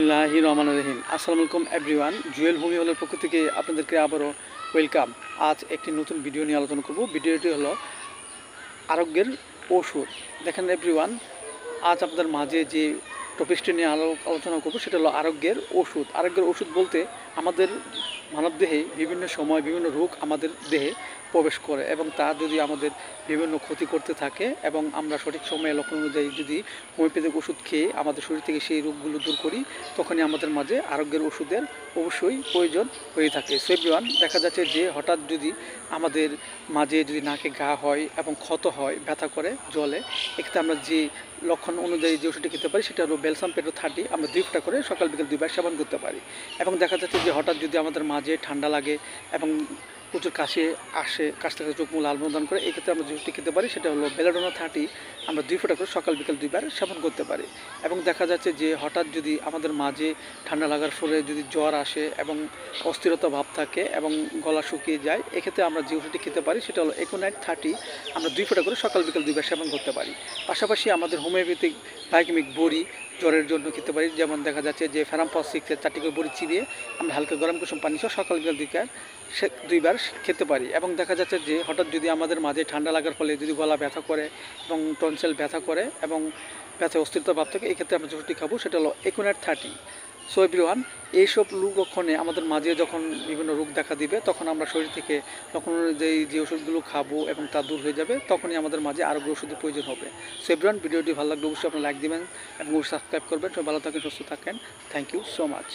বিসমিল্লাহির রহমানির রহিম। আসসালামু আলাইকুম এভরিওয়ান। জুয়েল ভূমি হলের পক্ষ থেকে আপনাদেরকে আবারও ওয়েলকাম। আজ একটি নতুন ভিডিও নিয়ে আলোচনা করব। ভিডিওটি হলো আরোগ্যের ওষুধ। দেখেন এভরিওয়ান, আজ আপনাদের মাঝে যে টপিকটি নিয়ে আলোচনা করব সেটা হলো আরোগ্যের ওষুধ। আরোগ্যের ওষুধ বলতে আমাদের মানবদেহে বিভিন্ন সময় বিভিন্ন রোগ আমাদের দেহে প্রবেশ করে এবং তা যদি আমাদের বিভিন্ন ক্ষতি করতে থাকে এবং আমরা সঠিক সময়ে লক্ষণ অনুযায়ী যদি হোমিওপ্যাথিক ওষুধ খেয়ে আমাদের শরীর থেকে সেই রোগগুলো দূর করি, তখনই আমাদের মাঝে আরোগ্যের ওষুধের অবশ্যই প্রয়োজন হয়ে থাকে। সো এভরিওয়ান, দেখা যাচ্ছে যে হঠাৎ যদি আমাদের মাঝে যদি নাকে ঘা হয় এবং ক্ষত হয়, ব্যথা করে জলে, এক্ষেত্রে আমরা যে লক্ষণ অনুযায়ী যে ওষুধটি খেতে পারি সেটা হলো বেলসাম পেটো 30 আমরা 2 ফোঁটা করে সকাল বিকেল 2 বার সেবন করতে পারি। এবং দেখা যাচ্ছে যে হঠাৎ যদি আমাদের মাঝে ঠান্ডা লাগে এবং প্রচুর কাশি আসে, কাশতে কাশতে চোখ মুখ লাল প্রদান করে, এক্ষেত্রে আমরা যে ওষুধটি খেতে পারি সেটা হলো বেলাডোনা 30 আমরা 2 ফোঁটা করে সকাল বিকেল 2 বার সেবন করতে পারি। এবং দেখা যাচ্ছে যে হঠাৎ যদি আমাদের মাঝে ঠান্ডা লাগার ফলে যদি জ্বর আসে এবং অস্থিরতা ভাব থাকে এবং গলা শুকিয়ে যায়, এক্ষেত্রে আমরা যে ওষুধটি খেতে পারি সেটা হলো একুনাইট 30 আমরা 2 ফোঁটা করে সকাল বিকেল 2 বার সেবন করতে পারি। পাশাপাশি আমাদের হোমিওপ্যাথিক বায়োকেমিক বড়ি জ্বরের জন্য খেতে পারি। যেমন দেখা যাচ্ছে যে ফেরামপস 6 4টি করে বড়ি চিবিয়ে আমরা হালকা গরম কুসুম পানি সহ সকাল বিকেল 2 বার খেতে পারি। এবং দেখা যাচ্ছে যে হঠাৎ যদি আমাদের মাঝে ঠান্ডা লাগার ফলে যদি গলা ব্যথা করে এবং টনসিল ব্যথা করে এবং ব্যথা অস্থিরতা ভাব থাকে, এক্ষেত্রে আমরা যে ওষুধটি খাবো সেটা হলো একুনাইট 30। সো এভরিওয়ান, এইসব লক্ষণে আমাদের মাঝে যখন বিভিন্ন রোগ দেখা দিবে, তখন আমরা শরীর থেকে লক্ষণ অনুযায়ী যে ওষুধগুলো খাবো এবং তা দূর হয়ে যাবে, তখনই আমাদের মাঝে আরোগ্য ওষুধের প্রয়োজন হবে। সো এভরিওয়ান, ভিডিওটি ভালো লাগলে অবশ্যই আপনারা লাইক দিবেন এবং সাবস্ক্রাইব করবেন। সবাই ভালো থাকেন, সুস্থ থাকেন। Thank you so much.